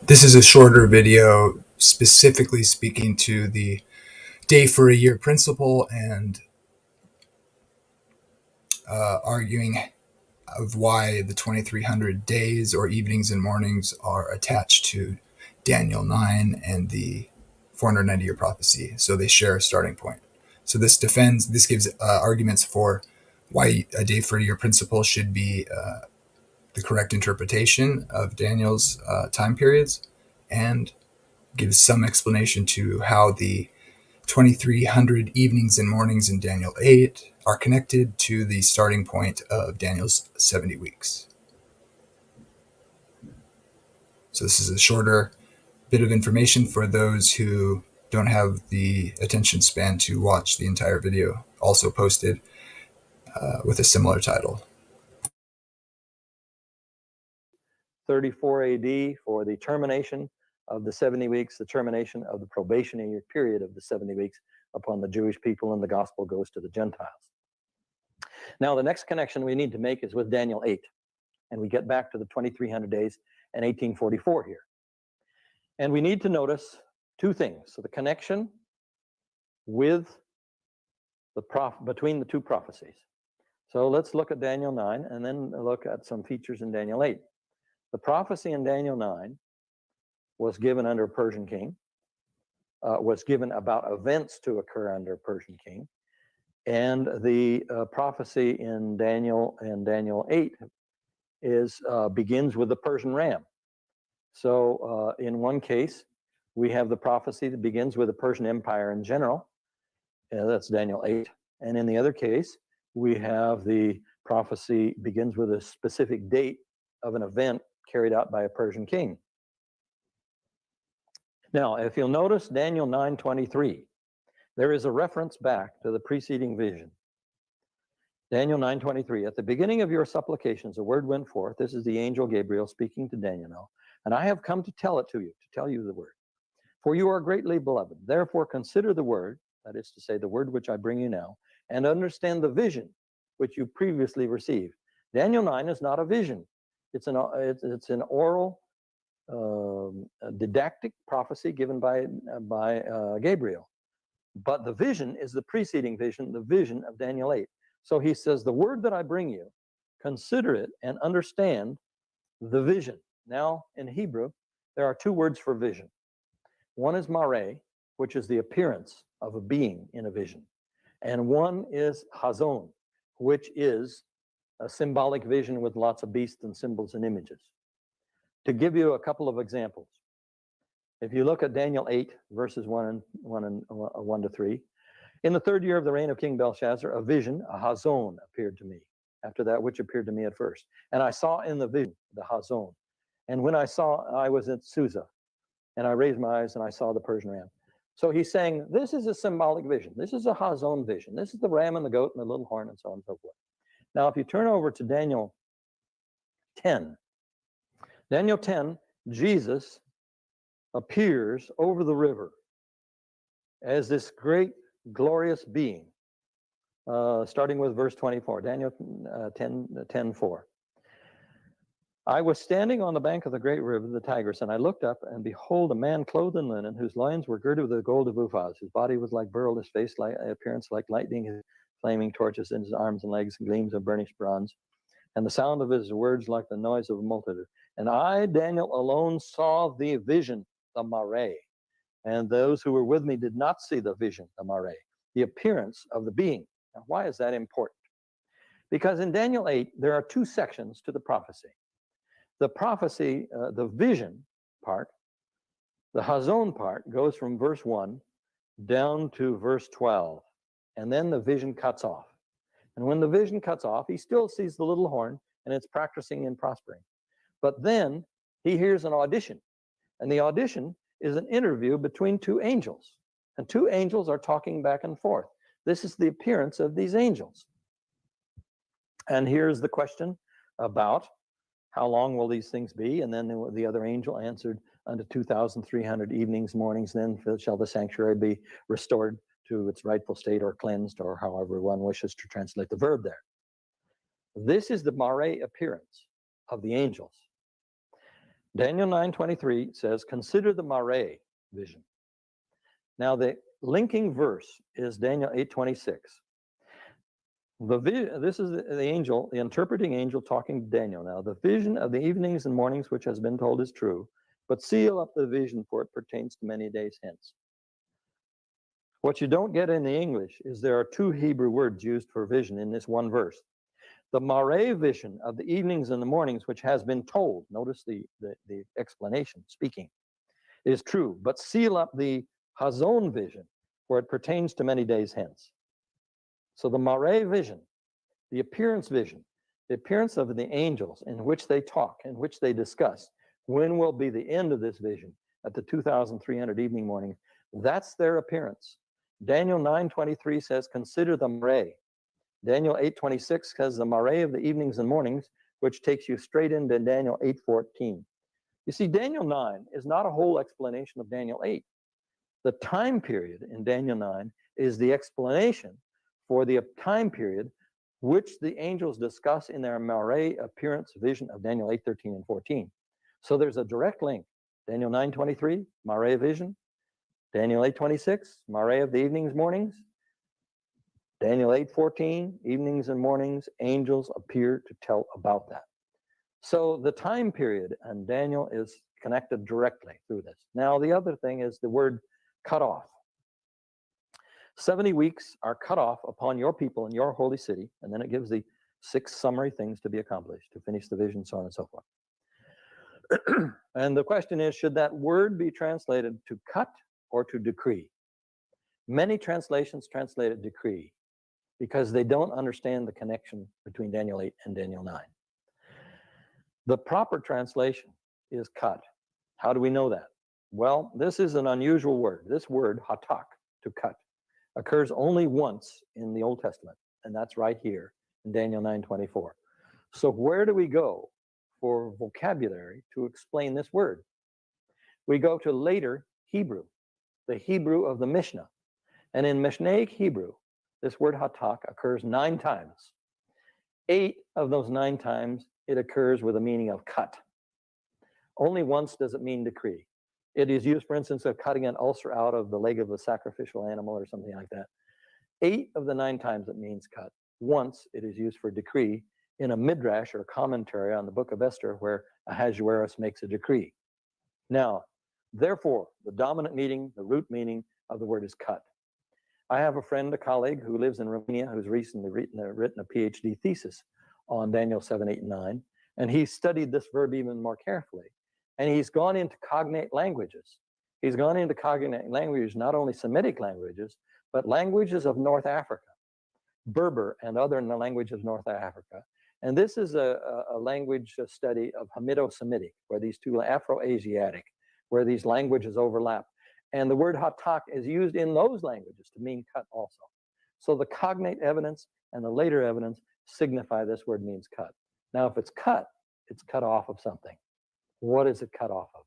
This is a shorter video specifically speaking to the day for a year principle and arguing of why the 2300 days or evenings and mornings are attached to Daniel 9 and the 490 year prophecy. So they share a starting point. So this gives arguments for why a day for a year principle should be the correct interpretation of Daniel's time periods, and gives some explanation to how the 2300 evenings and mornings in Daniel 8 are connected to the starting point of Daniel's 70 weeks. So this is a shorter bit of information for those who don't have the attention span to watch the entire video, also posted with a similar title. 34 AD for the termination of the 70 weeks, the termination of the probationary period of the 70 weeks upon the Jewish people, and the gospel goes to the Gentiles. Now, the next connection we need to make is with Daniel 8, and we get back to the 2300 days and 1844 here. And we need to notice two things. So the connection with between the two prophecies. So let's look at Daniel 9 and then look at some features in Daniel 8. The prophecy in Daniel 9 was given under a Persian king, was given about events to occur under a Persian king. And the prophecy in Daniel 8 begins with the Persian ram. So in one case, we have the prophecy that begins with the Persian Empire in general. That's Daniel 8. And in the other case, we have the prophecy begins with a specific date of an event carried out by a Persian king. Now, if you'll notice Daniel 9:23, there is a reference back to the preceding vision. Daniel 9:23, at the beginning of your supplications, a word went forth. This is the angel Gabriel speaking to Daniel now. And I have come to tell it to you, to tell you the word. For you are greatly beloved. Therefore, consider the word, that is to say, the word which I bring you now, and understand the vision which you previously received. Daniel 9 is not a vision. It's an oral, didactic prophecy given by Gabriel. But the vision is the preceding vision, the vision of Daniel 8. So he says, the word that I bring you, consider it and understand the vision. Now, in Hebrew, there are two words for vision. One is mare, which is the appearance of a being in a vision. And one is hazon, which is a symbolic vision with lots of beasts and symbols and images. To give you a couple of examples, if you look at Daniel 8, verses 1 to 3, in the third year of the reign of King Belshazzar, a vision, a hazon, appeared to me. After that, which appeared to me at first. And I saw in the vision, the hazon. And when I saw, I was at Susa. And I raised my eyes and I saw the Persian ram. So he's saying, this is a symbolic vision. This is a hazon vision. This is the ram and the goat and the little horn and so on and so forth. Now, if you turn over to Daniel 10, Daniel 10, Jesus appears over the river as this great, glorious being, starting with verse 24, Daniel 10:4. I was standing on the bank of the great river, the Tigris, and I looked up, and behold, a man clothed in linen, whose loins were girded with the gold of Uphaz. His body was like beryl, his face like appearance like lightning, his flaming torches in his arms and legs, gleams of burnished bronze, and the sound of his words like the noise of a multitude. And I, Daniel, alone saw the vision, the mare. And those who were with me did not see the vision, the mare, the appearance of the being. Now, why is that important? Because in Daniel 8, there are two sections to the prophecy. The prophecy, the vision part, the hazon part, goes from verse 1 down to verse 12. And then the vision cuts off. And when the vision cuts off, he still sees the little horn, and it's practicing and prospering. But then he hears an audition. And the audition is an interview between two angels. And two angels are talking back and forth. This is the appearance of these angels. And here's the question about how long will these things be? And then the other angel answered, unto 2,300 evenings, mornings, then shall the sanctuary be restored to its rightful state, or cleansed, or however one wishes to translate the verb there. This is the mare appearance of the angels. Daniel 9:23 says, consider the Mare vision. Now the linking verse is Daniel 8:26. This is the angel, the interpreting angel talking to Daniel. Now, the vision of the evenings and mornings which has been told is true, but seal up the vision, for it pertains to many days hence. What you don't get in the English is there are two Hebrew words used for vision in this one verse. The Mare vision of the evenings and the mornings which has been told, notice the explanation, speaking, is true, but seal up the Hazon vision, for it pertains to many days hence. So the Mare vision, the appearance vision, the appearance of the angels in which they talk, in which they discuss, when will be the end of this vision at the 2,300 evening mornings, that's their appearance. Daniel 9:23 says, consider the Mare. Daniel 8:26 says the Mare of the evenings and mornings, which takes you straight into Daniel 8:14. You see, Daniel 9 is not a whole explanation of Daniel 8. The time period in Daniel 9 is the explanation for the time period which the angels discuss in their Mare appearance vision of Daniel 8:13 and 14. So there's a direct link. Daniel 9:23, Mare vision. Daniel 8:26, Mare of the evenings, mornings. Daniel 8:14, evenings and mornings, angels appear to tell about that. So the time period and Daniel is connected directly through this. Now, the other thing is the word cut off. 70 weeks are cut off upon your people in your holy city, and then it gives the 6 summary things to be accomplished, to finish the vision, so on and so forth. And the question is, should that word be translated to cut or to decree? Many translations translate it decree because they don't understand the connection between Daniel 8 and Daniel 9. The proper translation is cut. How do we know that? Well, this is an unusual word. This word, hatak, to cut, occurs only once in the Old Testament, and that's right here in Daniel 9:24. So where do we go for vocabulary to explain this word? We go to later Hebrew, the Hebrew of the Mishnah. And in Mishnaic Hebrew, this word hatak occurs 9 times. 8 of those 9 times, it occurs with a meaning of cut. Only once does it mean decree. It is used, for instance, of cutting an ulcer out of the leg of a sacrificial animal or something like that. 8 of the 9 times it means cut. Once it is used for decree in a midrash or commentary on the book of Esther where Ahasuerus makes a decree. Now, therefore, the dominant meaning, the root meaning of the word is cut. I have a friend, a colleague who lives in Romania who's recently written a PhD thesis on Daniel 7, 8, and 9, and he studied this verb even more carefully. And he's gone into cognate languages. He's gone into cognate languages, not only Semitic languages, but languages of North Africa, Berber and other languages of North Africa. And this is a language study of Hamido-Semitic, where these two Afro-Asiatic, where these languages overlap. And the word hatak is used in those languages to mean cut also. So the cognate evidence and the later evidence signify this word means cut. Now, if it's cut off of something. What is it cut off of?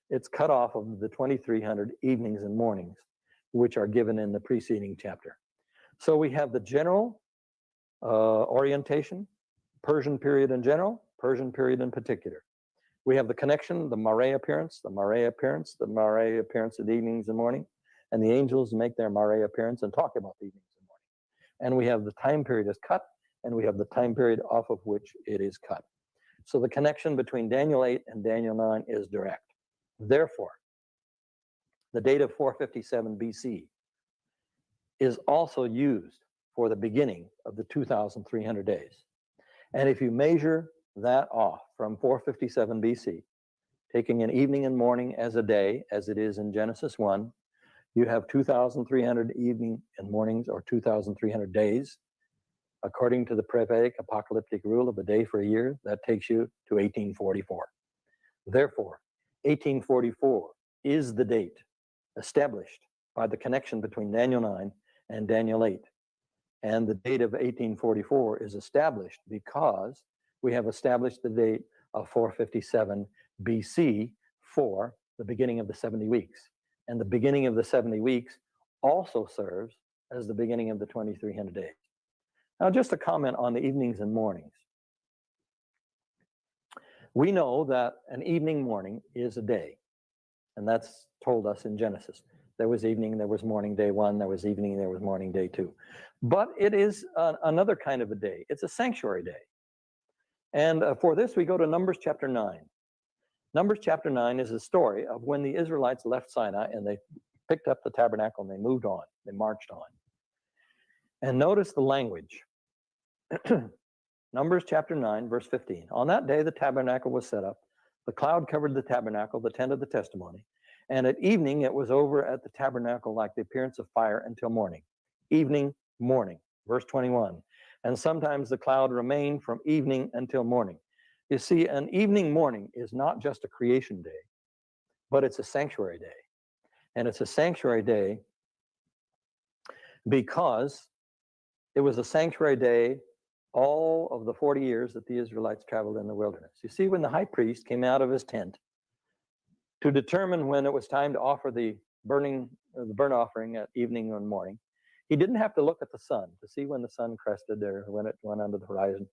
It's cut off of the 2,300 evenings and mornings, which are given in the preceding chapter. So we have the general orientation, Persian period in general, Persian period in particular. We have the connection, the Mare appearance, the Mare appearance, the Mare appearance of the evenings and morning, and the angels make their Mare appearance and talk about the evenings and morning. And we have the time period is cut, and we have the time period off of which it is cut. So the connection between Daniel 8 and Daniel 9 is direct. Therefore, the date of 457 BC is also used for the beginning of the 2,300 days. And if you measure that off from 457 BC, taking an evening and morning as a day, as it is in Genesis 1, you have 2,300 evening and mornings, or 2,300 days. According to the prophetic apocalyptic rule of a day for a year, that takes you to 1844. Therefore, 1844 is the date established by the connection between Daniel 9 and Daniel 8. And the date of 1844 is established because we have established the date of 457 BC for the beginning of the 70 weeks. And the beginning of the 70 weeks also serves as the beginning of the 2,300 days. Now, just a comment on the evenings and mornings. We know that an evening morning is a day, and that's told us in Genesis. There was evening, there was morning, day one, there was evening, there was morning, day two. But it is another kind of a day. It's a sanctuary day. And for this, we go to Numbers chapter 9. Numbers chapter 9 is a story of when the Israelites left Sinai and they picked up the tabernacle and they moved on. They marched on. And notice the language. Numbers chapter 9, verse 15. On that day, the tabernacle was set up. The cloud covered the tabernacle, the tent of the testimony. And at evening, it was over at the tabernacle like the appearance of fire until morning. Evening, morning. Verse 21. And sometimes the cloud remained from evening until morning. You see, an evening morning is not just a creation day, but it's a sanctuary day. And it's a sanctuary day because it was a sanctuary day all of the 40 years that the Israelites traveled in the wilderness. You see, when the high priest came out of his tent to determine when it was time to offer the burnt offering at evening and morning, he didn't have to look at the sun to see when the sun crested or when it went under the horizon.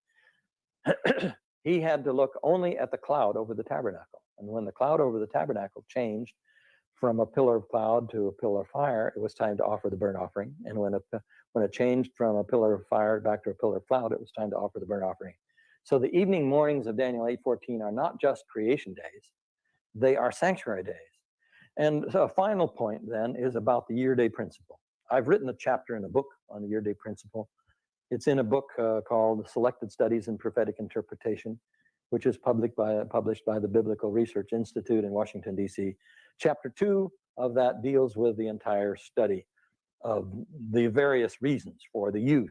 He had to look only at the cloud over the tabernacle. And when the cloud over the tabernacle changed from a pillar of cloud to a pillar of fire, it was time to offer the burnt offering. And when it changed from a pillar of fire back to a pillar of cloud, it was time to offer the burnt offering. So the evening mornings of Daniel 8:14 are not just creation days, they are sanctuary days. And so a final point then is about the year-day principle. I've written a chapter in a book on the year-day principle. It's in a book called Selected Studies in Prophetic Interpretation, which is published by the Biblical Research Institute in Washington, D.C. Chapter 2 of that deals with the entire study of the various reasons for the use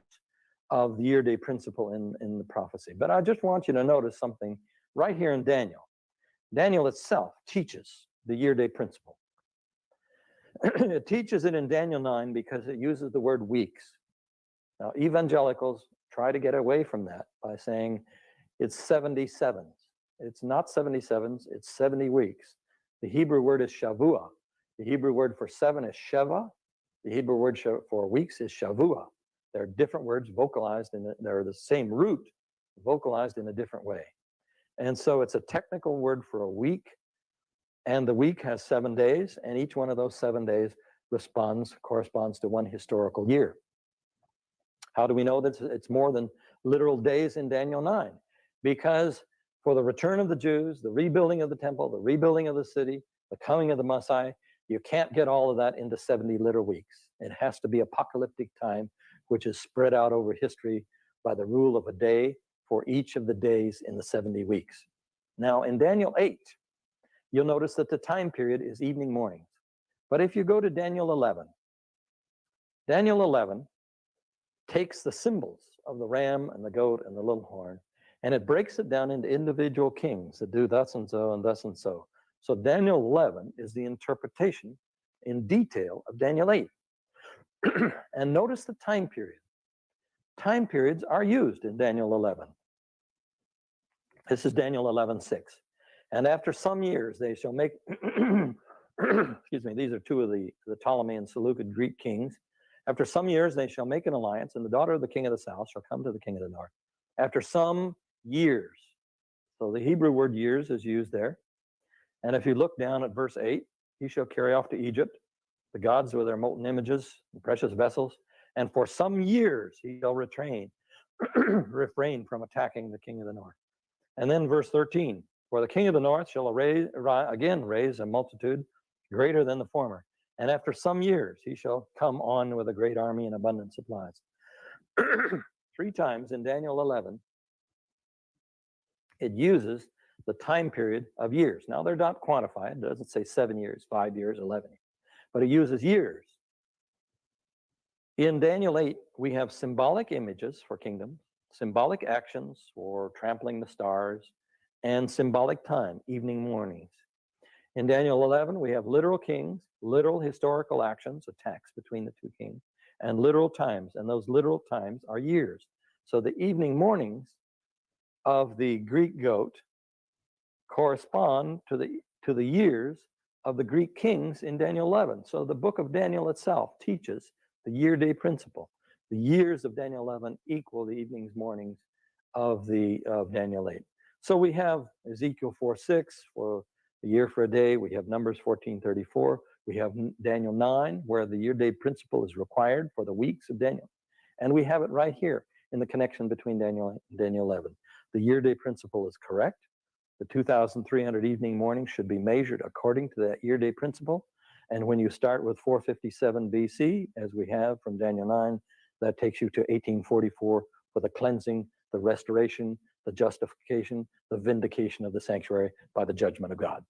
of the year-day principle in the prophecy. But I just want you to notice something right here in Daniel. Daniel itself teaches the year-day principle. It teaches it in Daniel 9 because it uses the word weeks. Now, evangelicals try to get away from that by saying it's 77s. It's not 77s, it's 70 weeks. The Hebrew word is shavua. The Hebrew word for 7 is sheva. The Hebrew word for weeks is shavua. They're different words vocalized, they're the same root, vocalized in a different way. And so it's a technical word for a week, and the week has 7 days, and each one of those 7 days corresponds to one historical year. How do we know that it's more than literal days in Daniel 9? Because for the return of the Jews, the rebuilding of the temple, the rebuilding of the city, the coming of the Messiah, you can't get all of that into 70 literal weeks. It has to be apocalyptic time, which is spread out over history by the rule of a day for each of the days in the 70 weeks. Now, in Daniel 8, you'll notice that the time period is evening mornings. But if you go to Daniel 11, Daniel 11 takes the symbols of the ram and the goat and the little horn, and it breaks it down into individual kings that do thus and so and thus and so. So Daniel 11 is the interpretation in detail of Daniel 8. And notice the time period. Time periods are used in Daniel 11. This is Daniel 11:6. And after some years they shall make, excuse me, these are two of the Ptolemy and Seleucid Greek kings. After some years they shall make an alliance, and the daughter of the king of the south shall come to the king of the north. After some years. So the Hebrew word years is used there. And if you look down at verse 8, he shall carry off to Egypt the gods with their molten images, the precious vessels, and for some years he shall refrain from attacking the king of the north. And then verse 13, for the king of the north shall again raise a multitude greater than the former. And after some years he shall come on with a great army and abundant supplies. 3 times in Daniel 11, it uses the time period of years. Now they're not quantified. It doesn't say 7 years, 5 years, 11 years, but it uses years. In Daniel 8, we have symbolic images for kingdoms, symbolic actions for trampling the stars, and symbolic time, evening, mornings. In Daniel 11, we have literal kings, literal historical actions, attacks between the 2 kings, and literal times, and those literal times are years. So the evening mornings of the Greek goat correspond to the years of the Greek kings in Daniel 11. So the book of Daniel itself teaches the year-day principle. The years of Daniel 11 equal the evenings, mornings of Daniel 8. So we have Ezekiel 4:6 for the year for a day. We have Numbers 14:34. We have Daniel 9, where the year-day principle is required for the weeks of Daniel. And we have it right here in the connection between Daniel and Daniel 11. The year-day principle is correct. The 2,300 evening mornings should be measured according to that year-day principle. And when you start with 457 BC, as we have from Daniel 9, that takes you to 1844 for the cleansing, the restoration, the justification, the vindication of the sanctuary by the judgment of God.